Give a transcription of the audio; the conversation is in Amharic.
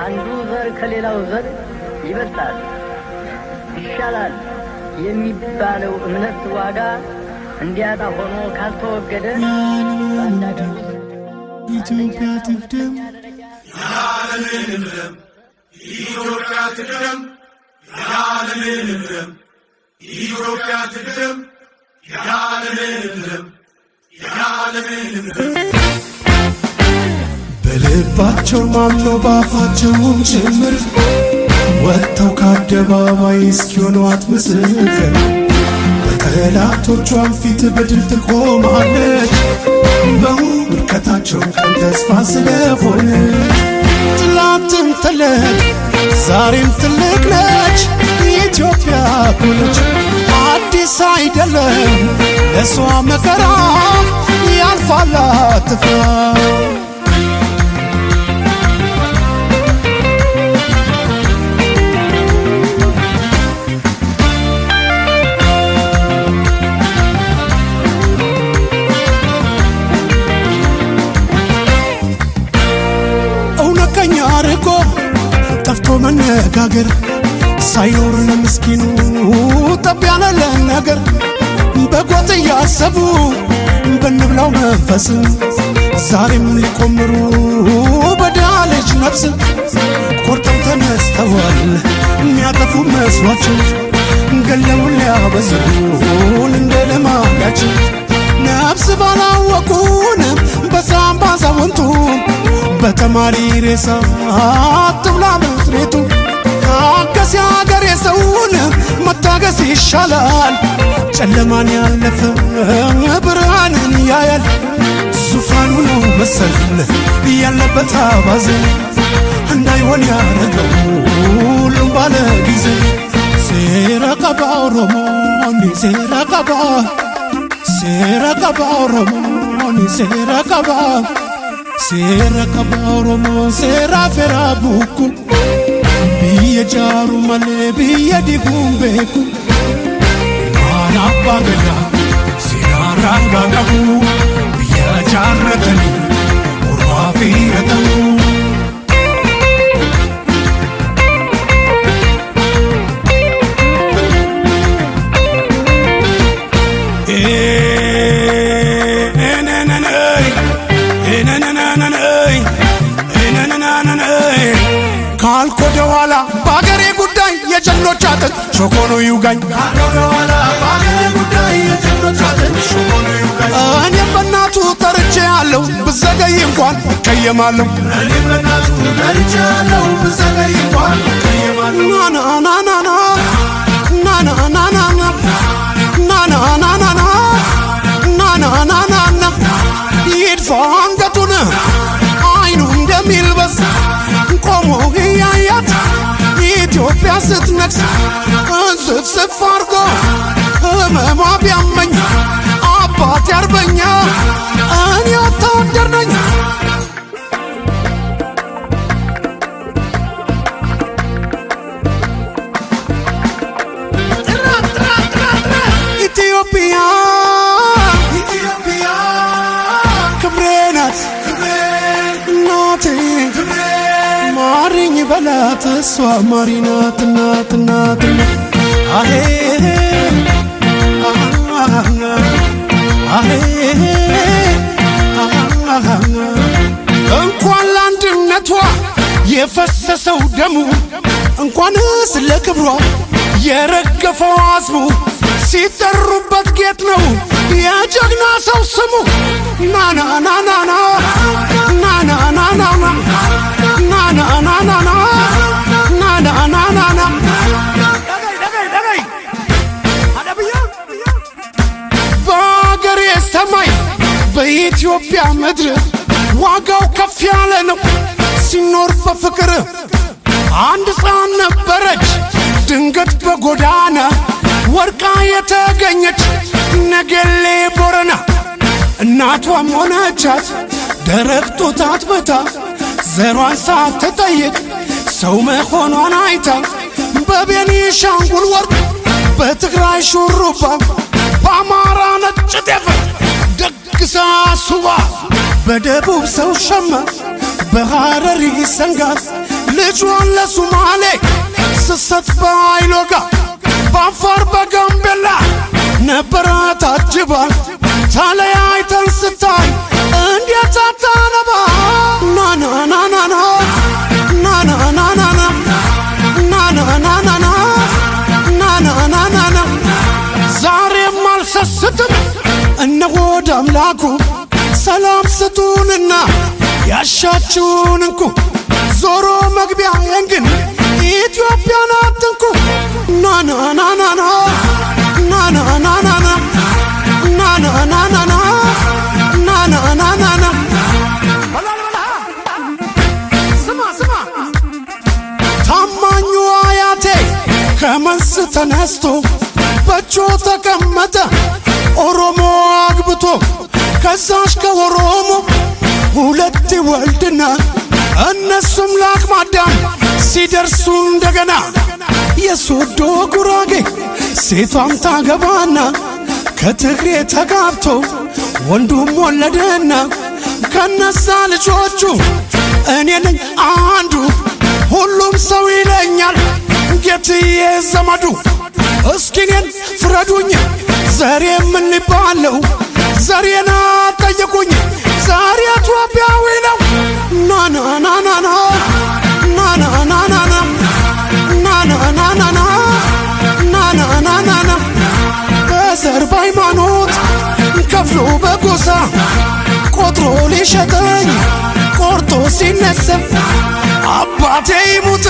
አንዱ ዘር ከሌላው ዘር ይበልጣል ይሻላል የሚባለው እምነት ዋጋ እንዲያጣ ሆኖ ካልተወገደ ኢትዮጵያ ትቅደም የዓለምን ደም ኢትዮጵያ ትቅደም የዓለምን ደም ኢትዮጵያ ትቅደም የዓለምን ደም የዓለምን ደም በልባቸው ማምነው ባፋቸውም ጭምር ወጥተው ከአደባባይ እስኪሆኗት ምስክር በጠላቶቿም ፊት በድል ትቆማለች። በውድቀታቸው ቀን ተስፋ ስለሆነ ትላንትም ትልቅ ዛሬም ትልቅ ነች ኢትዮጵያ ኩነች። አዲስ አይደለም ለሷ መከራ ያልፋል አትፍራ። አርቆ ጠፍቶ መነጋገር ሳይኖር ለምስኪኑ ጠብ ያለ ነገር በጎጥ እያሰቡ በንብላው መንፈስ ዛሬም ሊቆምሩ በድሃ ልጅ ነፍስ ቆርጠው ተነስተዋል የሚያጠፉ መስሏቸው ገለውን ሊያበዙን እንደ ልማዳቸው ነፍስ ባላወቁን በሳምባ አዛውንቱ በተማሪ ሬሳ አትብላ ምድሪቱ። ታገስ የአገሬ ሰውን መታገስ ይሻላል። ጨለማን ያለፈ ብርሃንን ያያል። ዙፋኑ ነው መሰል ያለበት አባዜ እንዳይሆን ያረገው ሁሉም ባለ ጊዜ ሴረቀባ ኦሮሞኒ ሴረቀባ ሴረቀባ ኦሮሞኒ ሴረቀባ Seera Oromoo seera fera buuku biyya jaaru malee biyya diguun beeku waan abbaa gadaa seera rangaa qabu biyya jaarratanii ormaa fiiratanuu. ካልኮ ደዋላ ባገሬ ጉዳይ የጀግኖች አጥንት ሾኮኑ ይውጋኝ። እኔም በእናቱ ጠርቼ ያለው ብዘገይ እንኳን እቀየማለሁ። ናናናናና ናናናናና ናናናናና ናናናናና ይድፋ አንገቱን አይኑ እንደሚልበስ ቆሞ እያያት ኢትዮጵያ ስትነግስ እንስፍስፍ አርጎ ህመሟ ቢያመኝ አባት ያርበኛ እኔ ወታደር ነኝ። ኢትዮጵያ ክብሬ ናት እናቴ ማሪኝ በላት እሷ ማሪ ናት ናት ናት አሄ አሄ እንኳን ለአንድነቷ የፈሰሰው ደሙ እንኳንስ ለክብሯ የረገፈው አጽሙ ሲጠሩበት ጌጥ ነው የጀግና ሰው ስሙ ናናናናና ናናናናና ናናናናና ናናናናና በአገሬ ሰማይ በኢትዮጵያ ምድር ዋጋው ከፍ ያለ ነው ሲኖር በፍቅር። አንድ ሕፃን ነበረች ድንገት በጎዳና ወርቃ የተገኘች ነገሌ ቦረና እናቷም ሆነቻት ደረቅ ጡት አጥብታ ዘሯን ሳትጠይቅ ሰው መሆኗን አይታ በቤኒሻንጉል ወርቅ በትግራይ ሹሩባ በአማራ ነጭ ጤፍ ደግሳ ሱባ በደቡብ ሰው ሸማ በሐረሪ ሰንጋት ልጇን ለሱማሌ ስሰት በአይሎጋ በአፋር በጋምቤላ ነበረ ታጅባ ተለያይተን ስታይ እንዴት አታነባ ናናናናና ናናናናና ናናናናና ናናናናና ዛሬም አልሰስትም እነሆ ወደ አምላኩ ሰላም ስጡንና ያሻችሁን እንኩ ዞሮ መግቢያዬን ግን ኢትዮጵያን አትንኩ ናናናናና ናናናናና ናናናናና ናናናናና ስማ ስማ ታማኙ አያቴ ከመንስ ተነስቶ በእጁ ተቀመጠ ኦሮሞ አግብቶ ከዛሽ ከኦሮሞ ሁለት ወልድና እነሱም ለአቅመ አዳም ሲደርሱ እንደገና የሶዶ ጉራጌ ሴቷም ታገባና ከትግሬ ተጋብቶ ወንዱም ወለደና ከነዛ ልጆቹ እኔ ነኝ አንዱ ሁሉም ሰው ይለኛል ጌትዬ ዘመዱ እስኪ እኔን ፍረዱኝ ዘሬ ምን ሊባለው ዘሬና ጠየቁኝ ዛሬ ኢትዮጵያዊ ነው ናናናናና ናናናናና ናናናናና ናናናናና በዘር በሃይማኖት ከፍሎ በጎሳ ቆጥሮ ሊሸጠኝ ቆርጦ ሲነሰፍ አባቴ ይሙት